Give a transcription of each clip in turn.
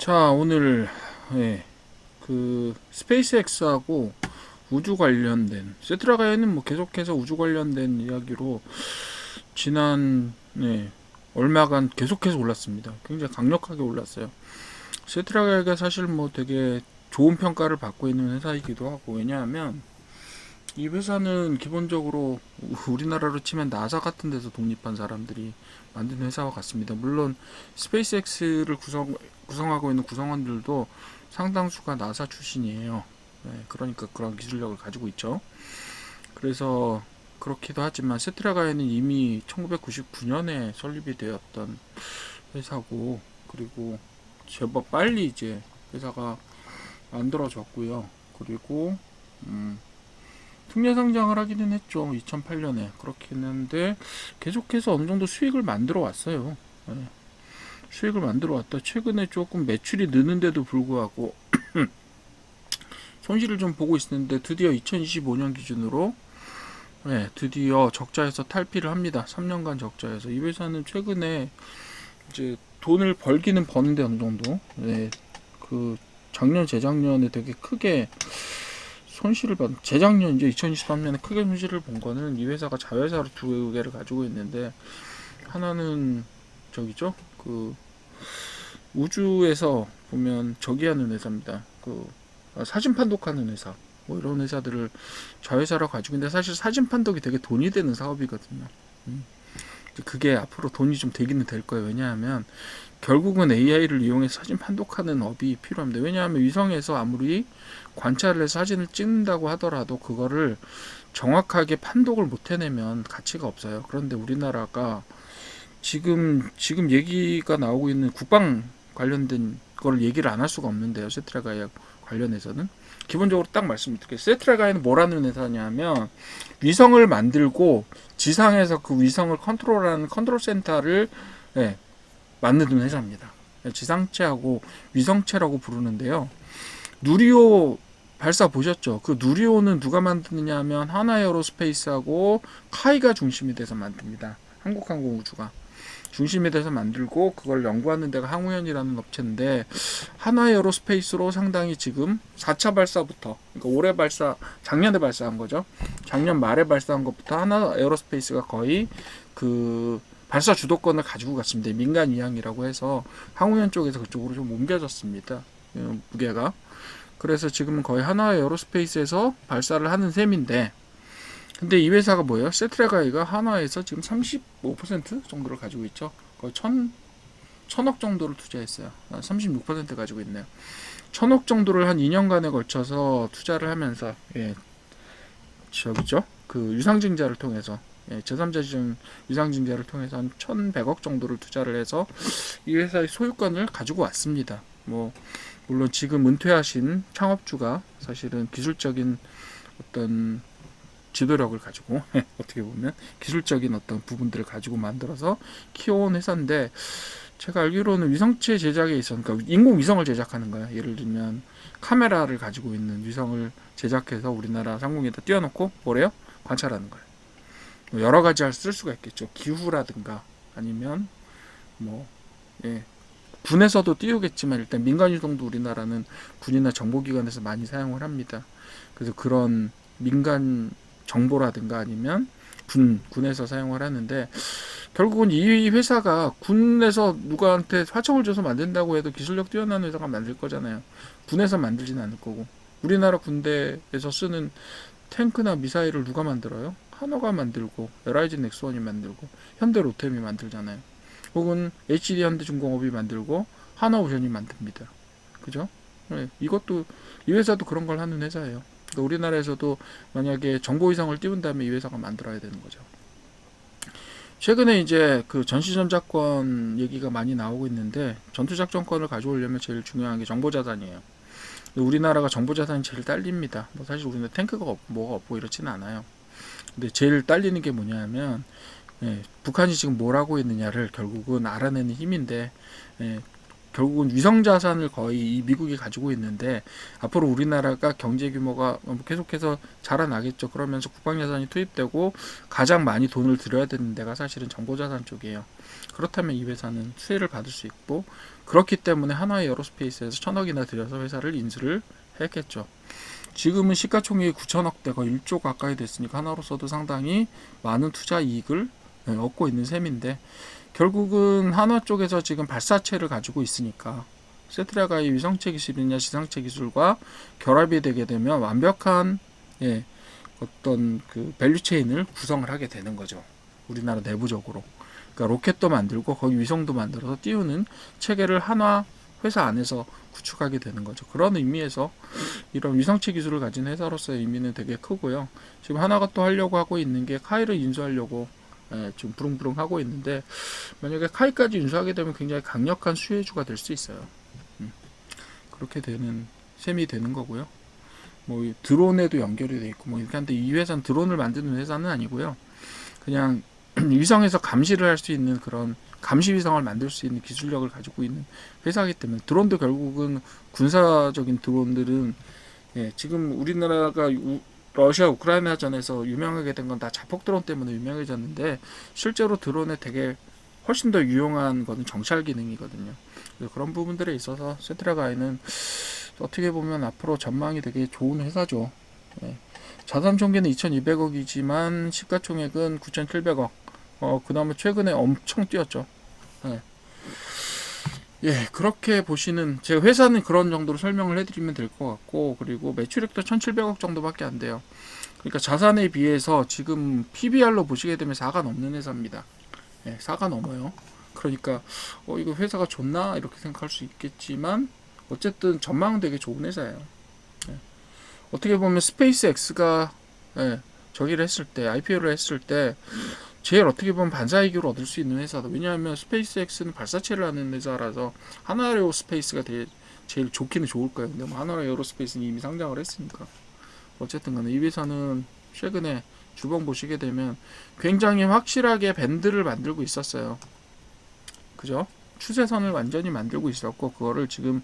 자, 오늘 그 스페이스X하고 우주 관련된 세트라가에는 뭐 계속해서 우주 관련된 이야기로 지난 얼마간 계속해서 올랐습니다. 굉장히 강력하게 올랐어요. 세트라가가 사실 뭐 되게 좋은 평가를 받고 있는 회사이기도 하고, 왜냐하면 이 회사는 기본적으로 우리나라로 치면 나사 같은 데서 독립한 사람들이 만든 회사와 같습니다. 물론 스페이스X를 구성하고 있는 구성원들도 상당수가 나사 출신이에요. 그러니까 그런 기술력을 가지고 있죠. 그래서 그렇기도 하지만 세트라가에는 이미 1999년에 설립이 되었던 회사고, 그리고 제법 빨리 이제 회사가 만들어졌고요. 그리고 특례 상장을 하기는 했죠. 2008년에. 그렇긴 한데 계속해서 어느 정도 수익을 만들어 왔어요. 수익을 만들어 왔다. 최근에 조금 매출이 느는데도 불구하고 손실을 좀 보고 있었는데, 드디어 2025년 기준으로 드디어 적자에서 탈피를 합니다. 3년간 적자에서. 이 회사는 최근에 이제 돈을 벌기는 버는데 어느 정도 그 작년 재작년에 되게 크게 손실을 받은, 재작년 이제 2023년에 크게 손실을 본 거는, 이 회사가 자회사로 두 개를 가지고 있는데, 하나는 저기죠, 그 우주에서 보면 저기 하는 회사입니다. 그 사진 판독하는 회사, 뭐 이런 회사들을 자회사로 가지고 있는데, 사실 사진 판독이 되게 돈이 되는 사업이거든요. 그게 앞으로 돈이 좀 되기는 될 거예요. 왜냐하면 결국은 AI를 이용해서 사진 판독하는 업이 필요합니다. 왜냐하면 위성에서 아무리 관찰을 해서 사진을 찍는다고 하더라도 그거를 정확하게 판독을 못 해내면 가치가 없어요. 그런데 우리나라가 지금 얘기가 나오고 있는 국방 관련된 거를 얘기를 안 할 수가 없는데요. 세트라가야 관련해서는 기본적으로 딱 말씀드릴게요. 세트라가야는 뭐라는 회사냐면, 위성을 만들고 지상에서 그 위성을 컨트롤하는 컨트롤 센터를 만드는 회사입니다. 지상체하고 위성체라고 부르는데요. 누리호 발사 보셨죠? 그 누리호는 누가 만드느냐 하면 하나에어로스페이스하고 카이가 중심이 돼서 만듭니다. 한국항공우주가 중심이 돼서 만들고, 그걸 연구하는 데가 항우연이라는 업체인데, 하나에어로스페이스로 상당히 지금 4차 발사부터, 그러니까 올해 발사, 작년에 발사한 거죠. 작년 말에 발사한 것부터 하나에어로스페이스가 거의 그 발사 주도권을 가지고 갔습니다. 민간 이항이라고 해서 항우연 쪽에서 그쪽으로 좀 옮겨졌습니다. 무게가. 그래서 지금은 거의 하나에어로스페이스에서 발사를 하는 셈인데, 근데 이 회사가 뭐예요? 세트라가이가 한화에서 지금 35% 정도를 가지고 있죠. 거의 천억 정도를 투자했어요. 36% 가지고 있네요. 천억 정도를 한 2년간에 걸쳐서 투자를 하면서, 저기죠. 그 유상증자를 통해서, 제3자 지정 유상증자를 통해서 한 1,100억 정도를 투자를 해서 이 회사의 소유권을 가지고 왔습니다. 뭐 물론 지금 은퇴하신 창업주가 사실은 기술적인 어떤 지도력을 가지고 어떻게 보면 기술적인 어떤 부분들을 가지고 만들어서 키워온 회사인데, 제가 알기로는 위성체 제작에 있어, 그러니까 인공위성을 제작하는 거야. 예를 들면 카메라를 가지고 있는 위성을 제작해서 우리나라 상공에다 띄워놓고 뭐래요? 관찰하는 거예요. 뭐 여러 가지 쓸 수가 있겠죠. 기후라든가 아니면 뭐 군에서도 띄우겠지만, 일단 민간 유동도 우리나라는 군이나 정보기관에서 많이 사용을 합니다. 그래서 그런 민간 정보라든가 아니면 군에서 사용을 하는데, 결국은 이 회사가 군에서 누구한테 화청을 줘서 만든다고 해도 기술력 뛰어난 회사가 만들 거잖아요. 군에서 만들진 않을 거고. 우리나라 군대에서 쓰는 탱크나 미사일을 누가 만들어요? 한화가 만들고, LIG 넥스원이 만들고, 현대 로템이 만들잖아요. 혹은 HD 현대중공업이 만들고, 한화오션이 만듭니다. 그죠? 이것도, 이 회사도 그런 걸 하는 회사예요. 그러니까 우리나라에서도 만약에 정보위성을 띄운 다음에 이 회사가 만들어야 되는 거죠. 최근에 이제 그 전시전자권 얘기가 많이 나오고 있는데, 전투작전권을 가져오려면 제일 중요한 게 정보자산이에요. 우리나라가 정보자산이 제일 딸립니다. 뭐 사실 우리는 탱크가 뭐가 없고 이렇지는 않아요. 근데 제일 딸리는 게 뭐냐면, 북한이 지금 뭘 하고 있느냐를 결국은 알아내는 힘인데, 결국은 위성 자산을 거의 이 미국이 가지고 있는데, 앞으로 우리나라가 경제 규모가 계속해서 자라나겠죠. 그러면서 국방 예산이 투입되고 가장 많이 돈을 들여야 되는 데가 사실은 정보 자산 쪽이에요. 그렇다면 이 회사는 수혜를 받을 수 있고, 그렇기 때문에 하나의 에어로스페이스에서 1,000억이나 들여서 회사를 인수를 했겠죠. 지금은 시가총액이 9천억대 거의 1조 가까이 됐으니까 하나로서도 상당히 많은 투자 이익을 얻고 있는 셈인데, 결국은 한화 쪽에서 지금 발사체를 가지고 있으니까 세트라가의 위성체 기술이나 지상체 기술과 결합이 되게 되면 완벽한 어떤 그 밸류체인을 구성을 하게 되는 거죠. 우리나라 내부적으로. 그러니까 로켓도 만들고 거기 위성도 만들어서 띄우는 체계를 한화 회사 안에서 구축하게 되는 거죠. 그런 의미에서 이런 위성체 기술을 가진 회사로서의 의미는 되게 크고요. 지금 하나가 또 하려고 하고 있는 게 카이를 인수하려고 지금 부릉부릉 하고 있는데, 만약에 카이까지 인수하게 되면 굉장히 강력한 수혜주가 될 수 있어요. 그렇게 되는 셈이 되는 거고요. 뭐 드론에도 연결이 돼 있고 뭐 이렇게 한데, 이 회사는 드론을 만드는 회사는 아니고요. 그냥 위성에서 감시를 할 수 있는 그런 감시 위성을 만들 수 있는 기술력을 가지고 있는 회사이기 때문에, 드론도 결국은 군사적인 드론들은 지금 우리나라가 러시아 우크라이나전에서 유명하게 된 건 다 자폭 드론 때문에 유명해졌는데, 실제로 드론에 되게 훨씬 더 유용한 거는 정찰 기능이거든요. 그래서 그런 부분들에 있어서 세트라가이는 어떻게 보면 앞으로 전망이 되게 좋은 회사죠. 자산 총계는 2,200억이지만 시가총액은 9,700억. 그다음에 최근에 엄청 뛰었죠. 그렇게 보시는, 제가 회사는 그런 정도로 설명을 해드리면 될 것 같고, 그리고 매출액도 1,700억 정도밖에 안 돼요. 그러니까 자산에 비해서 지금 PBR로 보시게 되면 4가 넘는 회사입니다. 4가 넘어요. 그러니까 이거 회사가 좋나 이렇게 생각할 수 있겠지만, 어쨌든 전망은 되게 좋은 회사예요. 어떻게 보면 스페이스 X가 저기를 했을 때, IPO를 했을 때 제일 어떻게 보면 반사이익을 얻을 수 있는 회사다. 왜냐하면 스페이스 X는 발사체를 하는 회사라서 하나에어 스페이스가 제일 좋기는 좋을 거예요. 근데 뭐 하나에어 스페이스는 이미 상장을 했으니까. 어쨌든 간에 이 회사는 최근에 주봉 보시게 되면 굉장히 확실하게 밴드를 만들고 있었어요. 그죠? 추세선을 완전히 만들고 있었고, 그거를 지금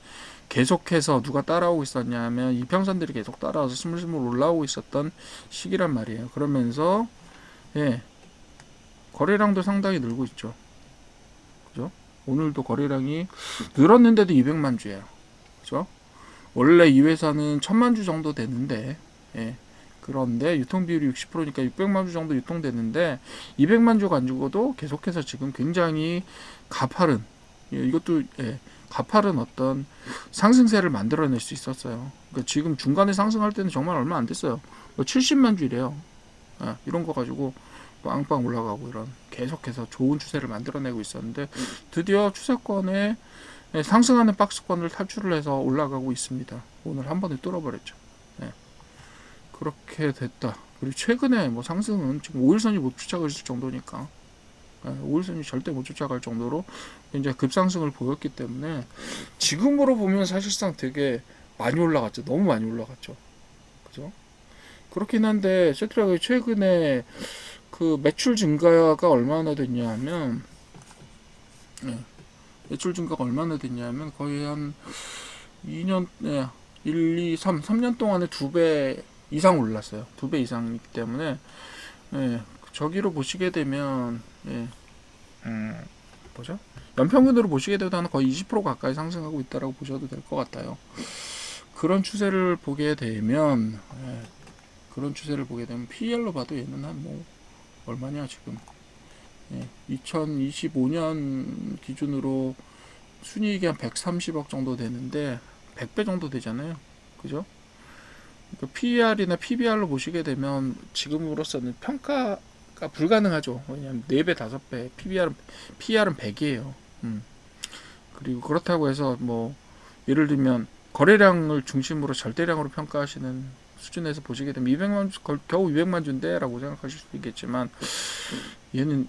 계속해서 누가 따라오고 있었냐 하면 이평선들이 계속 따라와서 스물스물 올라오고 있었던 시기란 말이에요. 그러면서 거래량도 상당히 늘고 있죠. 그죠? 오늘도 거래량이 늘었는데도 200만 주예요. 그죠? 원래 이 회사는 1000만 주 정도 되는데, 그런데 유통비율이 60%니까 600만 주 정도 유통되는데 200만 주 가지고도 계속해서 지금 굉장히 가파른, 이것도 가파른 어떤 상승세를 만들어낼 수 있었어요. 그러니까 지금 중간에 상승할 때는 정말 얼마 안 됐어요. 70만 주이래요. 이런 거 가지고 빵빵 올라가고 이런 계속해서 좋은 추세를 만들어내고 있었는데, 드디어 추세권에 상승하는 박스권을 탈출을 해서 올라가고 있습니다. 오늘 한 번에 뚫어버렸죠. 그렇게 됐다. 그리고 최근에 뭐 상승은 지금 5일선이 못 쫓아갈 정도니까, 5일선이 절대 못 쫓아갈 정도로 이제 급상승을 보였기 때문에 지금으로 보면 사실상 되게 많이 올라갔죠. 너무 많이 올라갔죠. 그죠? 그렇긴 한데 세트라가 최근에 그 매출 증가가 얼마나 됐냐면, 매출 증가가 얼마나 됐냐면 거의 한 2년, 1, 2, 3년 동안에 2배 이상 올랐어요. 2배 이상이기 때문에, 저기로 보시게 되면, 뭐죠? 연평균으로 보시게 되면 거의 20% 가까이 상승하고 있다라고 보셔도 될 것 같아요. 그런 추세를 보게 되면, PER로 봐도 얘는 한 뭐 얼마냐 지금, 2025년 기준으로 순이익이 한 130억 정도 되는데 100배 정도 되잖아요. 그죠? 그러니까 PER이나 PBR로 보시게 되면 지금으로서는 평가가 불가능하죠. 왜냐하면 4배, 5배, PER은 100이에요. 그리고 그렇다고 해서 뭐 예를 들면 거래량을 중심으로 절대량으로 평가하시는 수준에서 보시게 되면 200만 주, 겨우 200만 주인데 라고 생각하실 수도 있겠지만, 얘는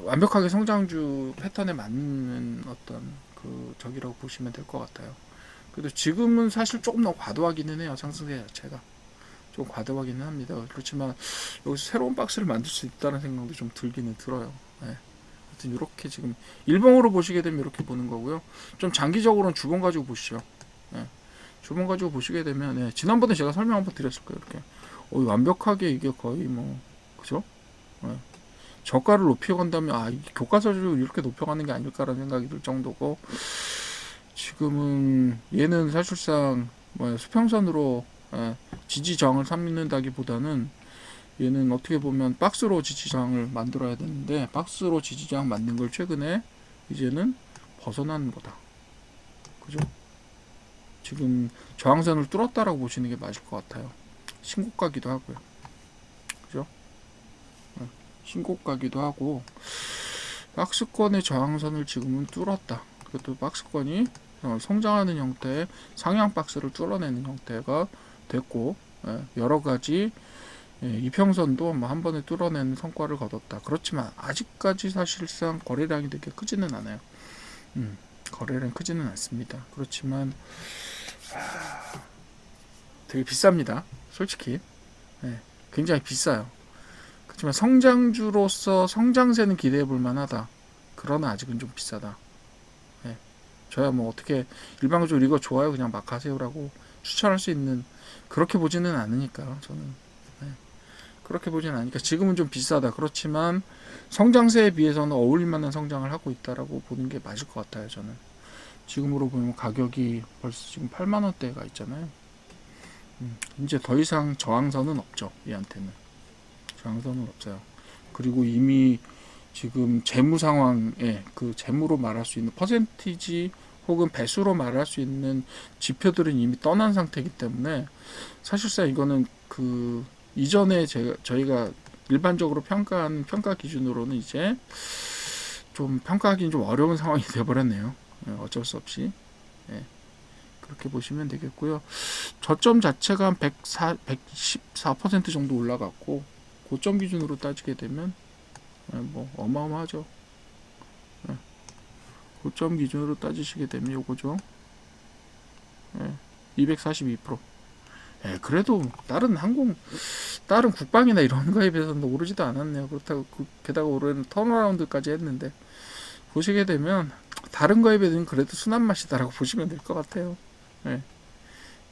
완벽하게 성장주 패턴에 맞는 어떤 그 저기라고 보시면 될 것 같아요. 그래도 지금은 사실 조금 더 과도하기는 해요. 상승세 자체가 좀 과도하기는 합니다. 그렇지만 여기서 새로운 박스를 만들 수 있다는 생각도 좀 들기는 들어요. 하여튼 이렇게 지금 일봉으로 보시게 되면 이렇게 보는 거고요. 좀 장기적으로는 주봉 가지고 보시죠. 주봉 가지고 보시게 되면, 지난번에 제가 설명 한번 드렸을 거예요. 이렇게 완벽하게 이게 거의 뭐, 그죠? 저가를 높여간다면, 이 교과서를 이렇게 높여가는 게 아닐까라는 생각이 들 정도고, 지금은 얘는 사실상 뭐 수평선으로 지지 저항을 삼는다기보다는 얘는 어떻게 보면 박스로 지지 저항을 만들어야 되는데 박스로 지지 저항 만든 걸 최근에 이제는 벗어난 거다. 그죠? 지금 저항선을 뚫었다라고 보시는 게 맞을 것 같아요. 신고가기도 하고요. 그죠? 신고가기도 하고 박스권의 저항선을 지금은 뚫었다. 그것도 박스권이 성장하는 형태의 상향 박스를 뚫어내는 형태가 됐고 여러 가지 이평선도 한 번에 뚫어내는 성과를 거뒀다. 그렇지만 아직까지 사실상 거래량이 되게 크지는 않아요. 거래량 크지는 않습니다. 그렇지만 되게 비쌉니다. 솔직히 굉장히 비싸요. 그렇지만 성장주로서 성장세는 기대해 볼 만하다. 그러나 아직은 좀 비싸다. 저야 뭐 어떻게 일방적으로 이거 좋아요 그냥 막 하세요라고 추천할 수 있는 그렇게 보지는 않으니까 저는 그렇게 보지는 않으니까 지금은 좀 비싸다. 그렇지만 성장세에 비해서는 어울릴 만한 성장을 하고 있다라고 보는 게 맞을 것 같아요. 저는 지금으로 보면 가격이 벌써 지금 8만 원대가 있잖아요. 이제 더 이상 저항선은 없죠. 얘한테는 저항선은 없어요. 그리고 이미 지금 재무 상황에 그 재무로 말할 수 있는 퍼센티지 혹은 배수로 말할 수 있는 지표들은 이미 떠난 상태이기 때문에 사실상 이거는 그 이전에 저희가 일반적으로 평가한 평가 기준으로는 이제 좀 평가하기는 좀 어려운 상황이 되어버렸네요. 어쩔 수 없이 그렇게 보시면 되겠고요. 저점 자체가 한 114% 정도 올라갔고 고점 기준으로 따지게 되면 뭐 어마어마하죠. 고점 기준으로 따지시게 되면 요거죠. 242%. 그래도 다른 국방이나 이런 거에 비해서는 오르지도 않았네요. 그렇다고 게다가 올해는 턴어라운드까지 했는데 보시게 되면 다른 거에 비해서는 그래도 순한 맛이다라고 보시면 될 것 같아요.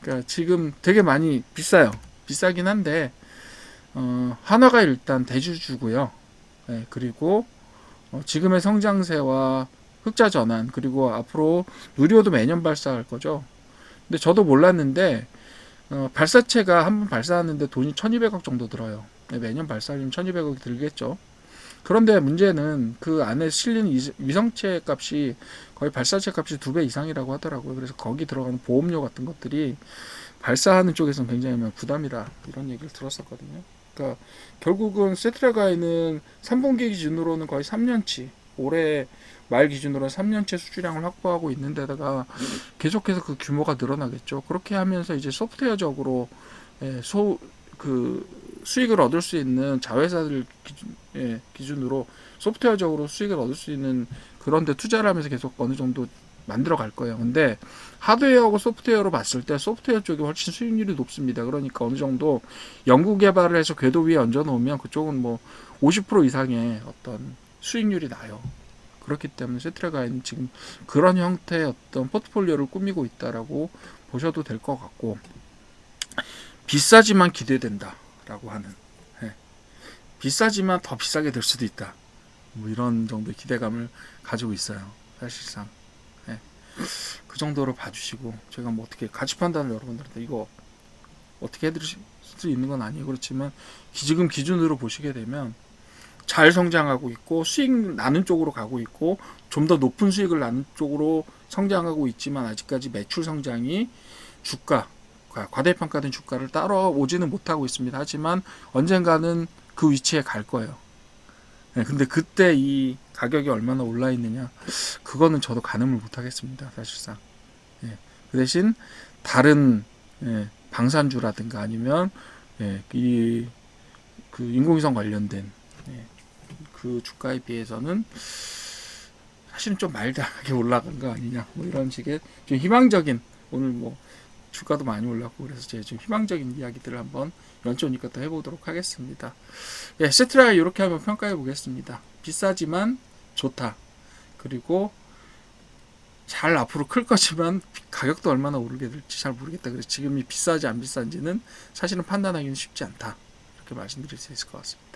그러니까 지금 되게 많이 비싸요. 비싸긴 한데 한화가 일단 대주주고요. 그리고 지금의 성장세와 흑자 전환 그리고 앞으로 누리호도 매년 발사할 거죠. 근데 저도 몰랐는데 발사체가 한 번 발사하는데 돈이 1200억 정도 들어요. 매년 발사하려면 1200억이 들겠죠. 그런데 문제는 그 안에 실린 위성체 값이 거의 발사체 값이 2배 이상이라고 하더라고요. 그래서 거기 들어가는 보험료 같은 것들이 발사하는 쪽에서는 굉장히 부담이다 이런 얘기를 들었었거든요. 그러니까 결국은 세트라가이는 3분기 기준으로는 거의 3년치 올해 말 기준으로는 3년치 수주량을 확보하고 있는 데다가 계속해서 그 규모가 늘어나겠죠. 그렇게 하면서 이제 소프트웨어적으로 그 수익을 얻을 수 있는 자회사들 기준으로 소프트웨어적으로 수익을 얻을 수 있는 그런 데 투자를 하면서 계속 어느 정도 만들어 갈 거예요. 근데 하드웨어하고 소프트웨어로 봤을 때 소프트웨어 쪽이 훨씬 수익률이 높습니다. 그러니까 어느 정도 연구 개발을 해서 궤도 위에 얹어 놓으면 그쪽은 뭐 50% 이상의 어떤 수익률이 나요. 그렇기 때문에 세트라가이는 지금 그런 형태의 어떤 포트폴리오를 꾸미고 있다라고 보셔도 될 것 같고 비싸지만 기대된다라고 하는 비싸지만 더 비싸게 될 수도 있다. 뭐 이런 정도의 기대감을 가지고 있어요. 사실상 그 정도로 봐주시고 제가 뭐 어떻게 가치 판단을 여러분들한테 이거 어떻게 해드릴 수 있는 건 아니에요. 그렇지만 지금 기준으로 보시게 되면 잘 성장하고 있고 수익 나는 쪽으로 가고 있고 좀 더 높은 수익을 나는 쪽으로 성장하고 있지만 아직까지 매출 성장이 주가 과대평가된 주가를 따라오지는 못하고 있습니다. 하지만 언젠가는 그 위치에 갈 거예요. 근데 그때 이 가격이 얼마나 올라 있느냐 그거는 저도 가늠을 못 하겠습니다. 사실상 그 대신 다른 방산주라든가 아니면 이 그 인공위성 관련된 그 주가에 비해서는 사실은 좀 말다하게 올라간 거 아니냐 뭐 이런 식의 좀 희망적인 오늘 뭐 주가도 많이 올랐고 그래서 제가 좀 희망적인 이야기들을 한번 연초니까 또 해보도록 하겠습니다. 세트라가 이렇게 한번 평가해 보겠습니다. 비싸지만 좋다. 그리고 잘 앞으로 클 거지만 가격도 얼마나 오르게 될지 잘 모르겠다. 그래서 지금이 비싸지 안 비싼지는 사실은 판단하기는 쉽지 않다. 이렇게 말씀드릴 수 있을 것 같습니다.